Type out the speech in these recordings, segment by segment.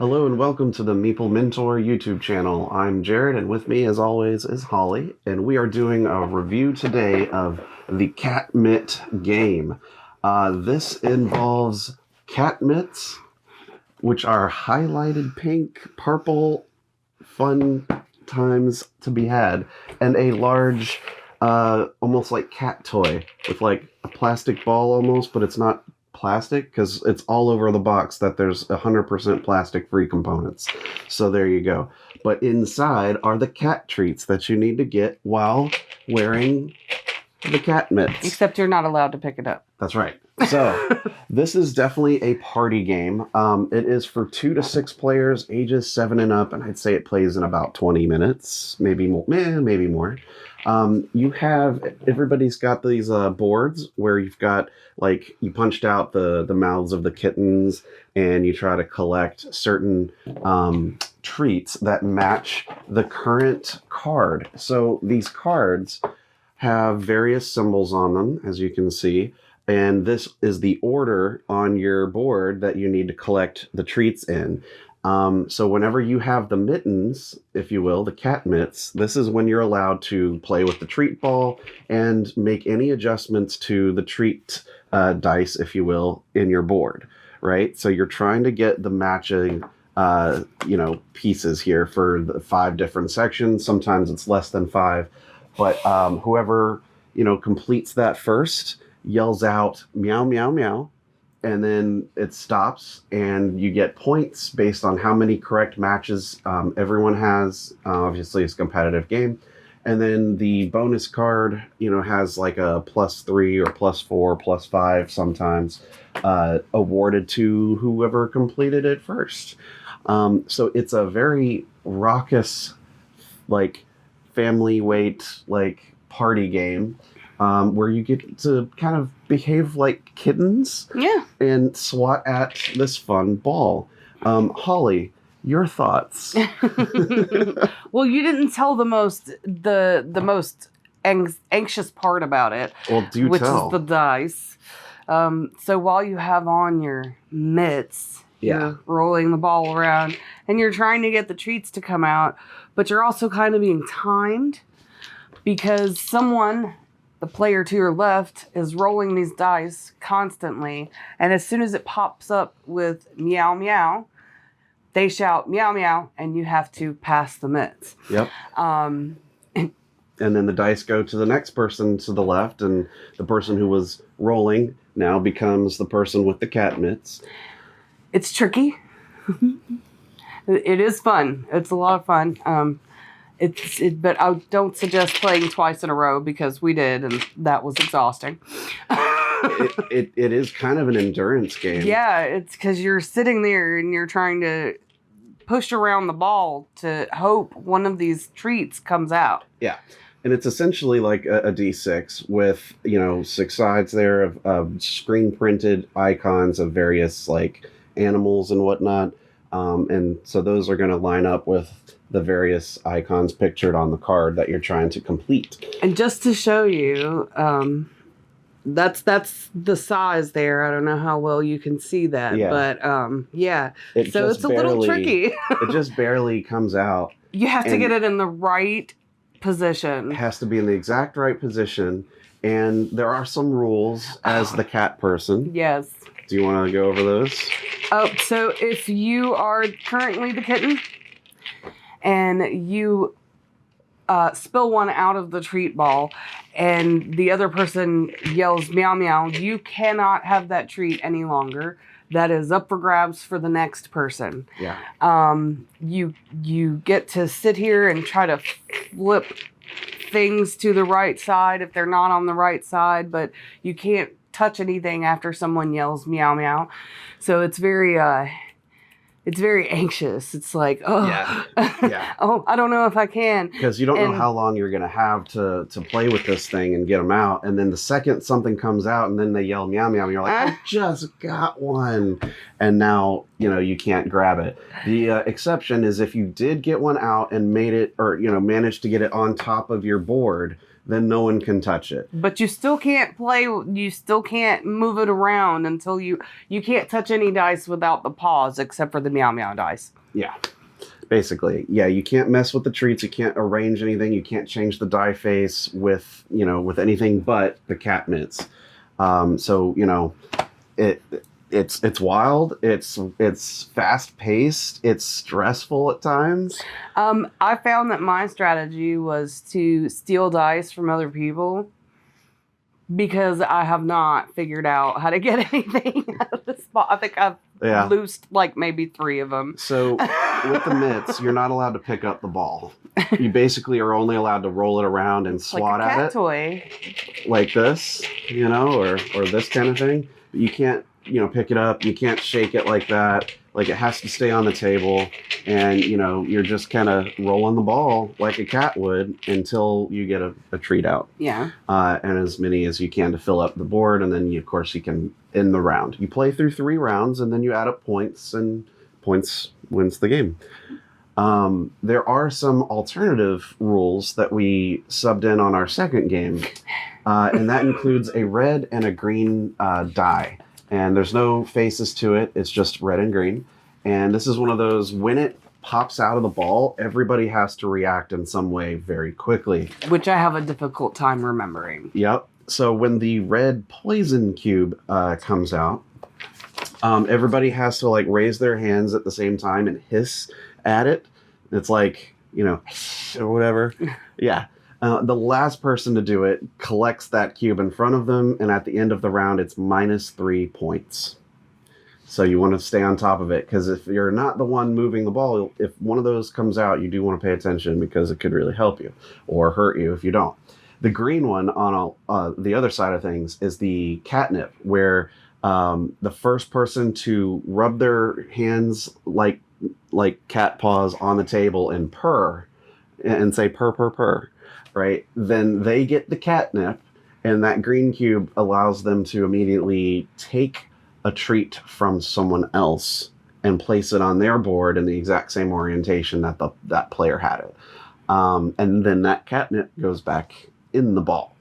Hello and welcome to the Meeple Mentor YouTube channel. I'm Jared, and with me, as always, is Holly, and we are doing a review today of the Cat Mitt Game. This involves cat mitts, which are highlighted pink, purple, fun times to be had, and a large, almost like cat toy with like a plastic ball almost, but it's not plastic because it's all over the box that there's 100% plastic free components. So there you go. But inside are the cat treats that you need to get while wearing the cat mitts. Except you're not allowed to pick it up. That's right. So this is definitely a party game. It is for 2 to 6 players, ages 7 and up, and I'd say it plays in about 20 minutes, maybe more. Maybe more. Everybody's got these boards where you've got, like, you punched out the mouths of the kittens, and you try to collect certain treats that match the current card. So these cards have various symbols on them, as you can see. And this is the order on your board that you need to collect the treats in. So whenever you have the mittens, if you will, the cat mitts, this is when you're allowed to play with the treat ball and make any adjustments to the treat dice, if you will, in your board, right? So you're trying to get the matching, pieces here for the 5 different sections. Sometimes it's less than 5, but whoever, completes that first yells out meow, meow, meow, and then it stops, and you get points based on how many correct matches everyone has. Obviously, it's a competitive game. And then the bonus card, has like a +3 or +4, +5 sometimes awarded to whoever completed it first. So it's a very raucous, like, family weight, like, party game. Where you get to kind of behave like kittens, and swat at this fun ball. Holly, your thoughts? Well, you didn't tell the most anxious part about it. Well, do which tell. is the dice. So while you have on your mitts, you're rolling the ball around, and you're trying to get the treats to come out, but you're also kind of being timed because the player to your left is rolling these dice constantly, and as soon as it pops up with meow meow, they shout meow meow, and you have to pass the mitts. Yep. And then the dice go to the next person to the left, and the person who was rolling now becomes the person with the cat mitts. It's tricky. It is fun. It's a lot of fun. But I don't suggest playing twice in a row because we did, and that was exhausting. it is kind of an endurance game. Yeah, it's because you're sitting there and you're trying to push around the ball to hope one of these treats comes out. Yeah, and it's essentially like a D6 with 6 sides there of screen printed icons of various, like, animals and whatnot, and so those are going to line up with the various icons pictured on the card that you're trying to complete. And just to show you, that's the size there. I don't know how well you can see that, but it's a little tricky. It just barely comes out. You have to get it in the right position. It has to be in the exact right position, and there are some rules as the cat person. Yes. Do you want to go over those? Oh, so if you are currently the kitten, and you spill one out of the treat ball, and the other person yells meow meow, you cannot have that treat any longer. That is up for grabs for the next person. Yeah. You get to sit here and try to flip things to the right side if they're not on the right side, but you can't touch anything after someone yells meow meow. So it's very anxious. It's like, yeah. oh, I don't know if I can. Because you don't know how long you're going to have to play with this thing and get them out. And then the second something comes out and then they yell meow meow, and you're like, I just got one. And now, you can't grab it. The exception is if you did get one out and made it, or, managed to get it on top of your board, then no one can touch it. But you still can't you still can't move it around until you can't touch any dice without the paws except for the meow meow dice. Yeah. Basically, yeah, you can't mess with the treats. You can't arrange anything. You can't change the die face with anything but the cat mitts. So it's wild. It's fast paced. It's stressful at times. I found that my strategy was to steal dice from other people because I have not figured out how to get anything out of the spot. I think I've loosed like maybe 3 of them. So with the mitts, you're not allowed to pick up the ball. You basically are only allowed to roll it around and swat like a cat at it. Toy. Like this, or this kind of thing. But you can't, pick it up. You can't shake it like that. Like it has to stay on the table. And, you're just kind of rolling the ball like a cat would until you get a treat out. Yeah. And as many as you can to fill up the board. And then, of course, you can end the round. You play through 3 rounds and then you add up points, and points wins the game. There are some alternative rules that we subbed in on our second game. And that includes a red and a green die. And there's no faces to it. It's just red and green. And this is one of those, when it pops out of the ball, everybody has to react in some way very quickly. Which I have a difficult time remembering. Yep. So when the red poison cube comes out, everybody has to raise their hands at the same time and hiss at it. It's like, or whatever. Yeah. The last person to do it collects that cube in front of them, and at the end of the round, it's -3 points. So you want to stay on top of it, because if you're not the one moving the ball, if one of those comes out, you do want to pay attention because it could really help you or hurt you if you don't. The green one on the other side of things is the catnip, where the first person to rub their hands like cat paws on the table and purr and say purr, purr, purr, right? Then they get the catnip, and that green cube allows them to immediately take a treat from someone else and place it on their board in the exact same orientation that that player had it. And then that catnip goes back in the ball.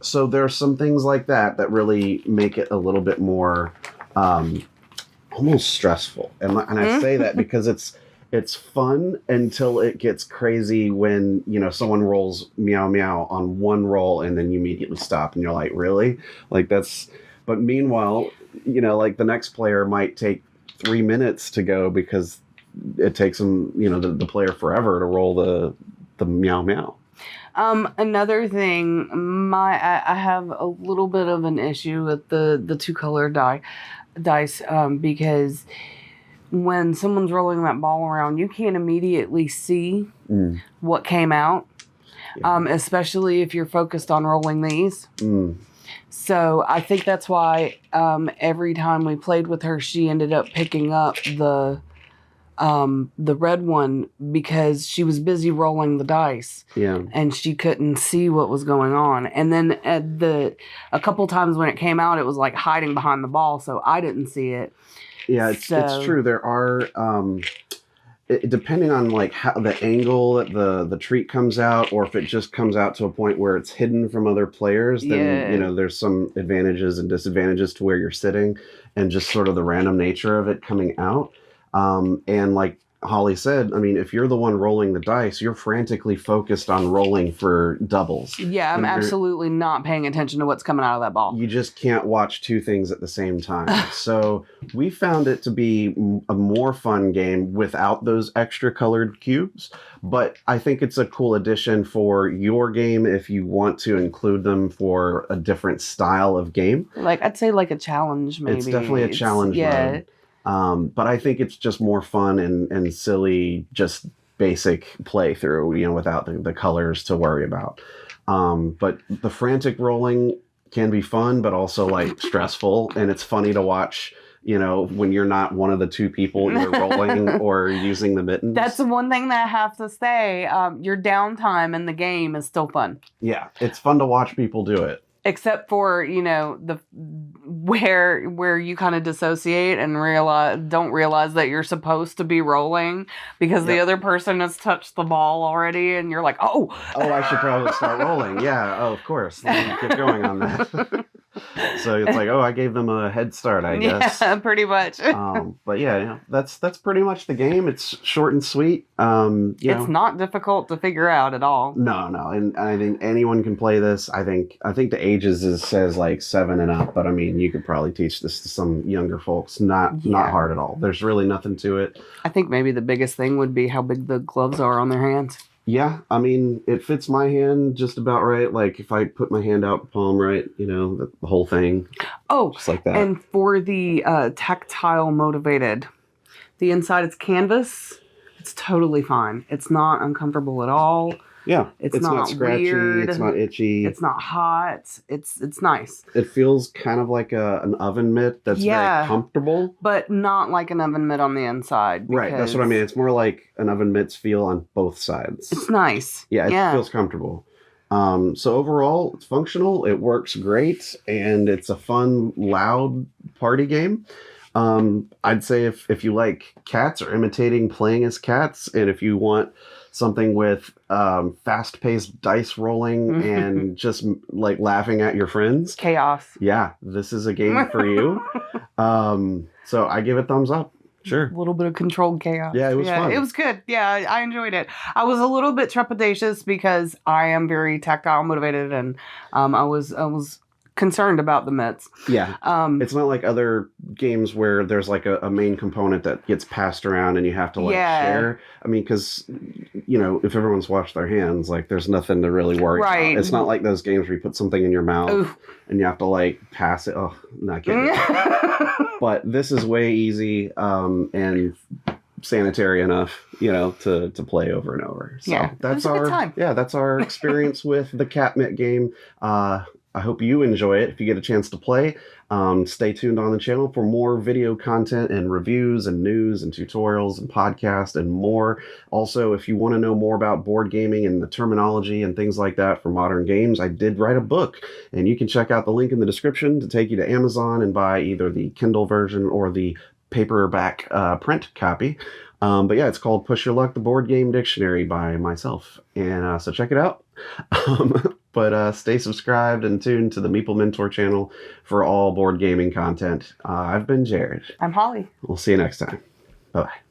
So there's some things like that really make it a little bit more almost stressful. And I say that because it's fun until it gets crazy when, someone rolls meow meow on one roll and then you immediately stop and you're like, really? But meanwhile, the next player might take 3 minutes to go because it takes them, the player forever to roll the meow meow. Another thing, I have a little bit of an issue with the 2 color dice because when someone's rolling that ball around, you can't immediately see what came out, especially if you're focused on rolling these. So I think that's why every time we played with her, she ended up picking up the red one because she was busy rolling the dice. Yeah. And she couldn't see what was going on. And then a couple times when it came out, it was like hiding behind the ball, so I didn't see it. Yeah, it's true. There are, depending on how the angle that the treat comes out, or if it just comes out to a point where it's hidden from other players, then there's some advantages and disadvantages to where you're sitting, and just sort of the random nature of it coming out. And like Holly said, I mean, if you're the one rolling the dice, you're frantically focused on rolling for doubles. Yeah, I'm absolutely not paying attention to what's coming out of that ball. You just can't watch 2 things at the same time. So we found it to be a more fun game without those extra colored cubes. But I think it's a cool addition for your game if you want to include them for a different style of game. I'd say a challenge, maybe. It's definitely a challenge mode. But I think it's just more fun and silly, just basic playthrough, without the colors to worry about. But the frantic rolling can be fun, but also stressful, and it's funny to watch, when you're not one of the 2 people either rolling or using the mittens. That's the one thing that I have to say. Your downtime in the game is still fun. Yeah, it's fun to watch people do it. Except for, the where you kind of dissociate and don't realize that you're supposed to be rolling because the other person has touched the ball already, and you're like, oh, I should probably start rolling. Yeah, of course. Let me get going on that. So it's like, I gave them a head start, I guess. Yeah, pretty much. But yeah, that's pretty much the game. It's short and sweet. It's not difficult to figure out at all. No, and I think anyone can play this. I think the ages says like 7 and up, but I mean, you could probably teach this to some younger folks. Not hard at all. There's really nothing to it. I think maybe the biggest thing would be how big the gloves are on their hands. Yeah, I mean, it fits my hand just about right. Like, if I put my hand out, palm right, the whole thing. Oh, just like that. And for the tactile motivated, the inside is canvas. It's totally fine. It's not uncomfortable at all. Yeah, it's not scratchy. Weird. It's not itchy. It's not hot. It's nice. It feels kind of like an oven mitt that's very comfortable, but not like an oven mitt on the inside. Right, that's what I mean. It's more like an oven mitt's feel on both sides. It's nice. Yeah, it feels comfortable. So overall, it's functional. It works great, and it's a fun, loud party game. I'd say if you like cats or imitating playing as cats, and if you want something with fast-paced dice rolling and just like laughing at your friends, chaos. Yeah, this is a game for you. So I give it thumbs up. Sure. A little bit of controlled chaos. Yeah, it was fun. It was good. Yeah, I enjoyed it. I was a little bit trepidatious because I am very tactile motivated, and I was concerned about the mitts. Yeah. It's not like other games where there's like a main component that gets passed around and you have to share. I mean, because, if everyone's washed their hands, like there's nothing to really worry about. It's not like those games where you put something in your mouth and you have to pass it. Oh, not kidding. But this is way easy and sanitary enough, to play over and over. So that's a good time. Yeah, that's our experience with the Cat Mitt game. I hope you enjoy it if you get a chance to play. Stay tuned on the channel for more video content and reviews and news and tutorials and podcasts and more. Also, if you want to know more about board gaming and the terminology and things like that for modern games, I did write a book, and you can check out the link in the description to take you to Amazon and buy either the Kindle version or the paperback print copy. But yeah, it's called Push Your Luck, the Board Game Dictionary by myself. And so check it out. But stay subscribed and tuned to the Meeple Mentor channel for all board gaming content. I've been Jared. I'm Holly. We'll see you next time. Bye-bye.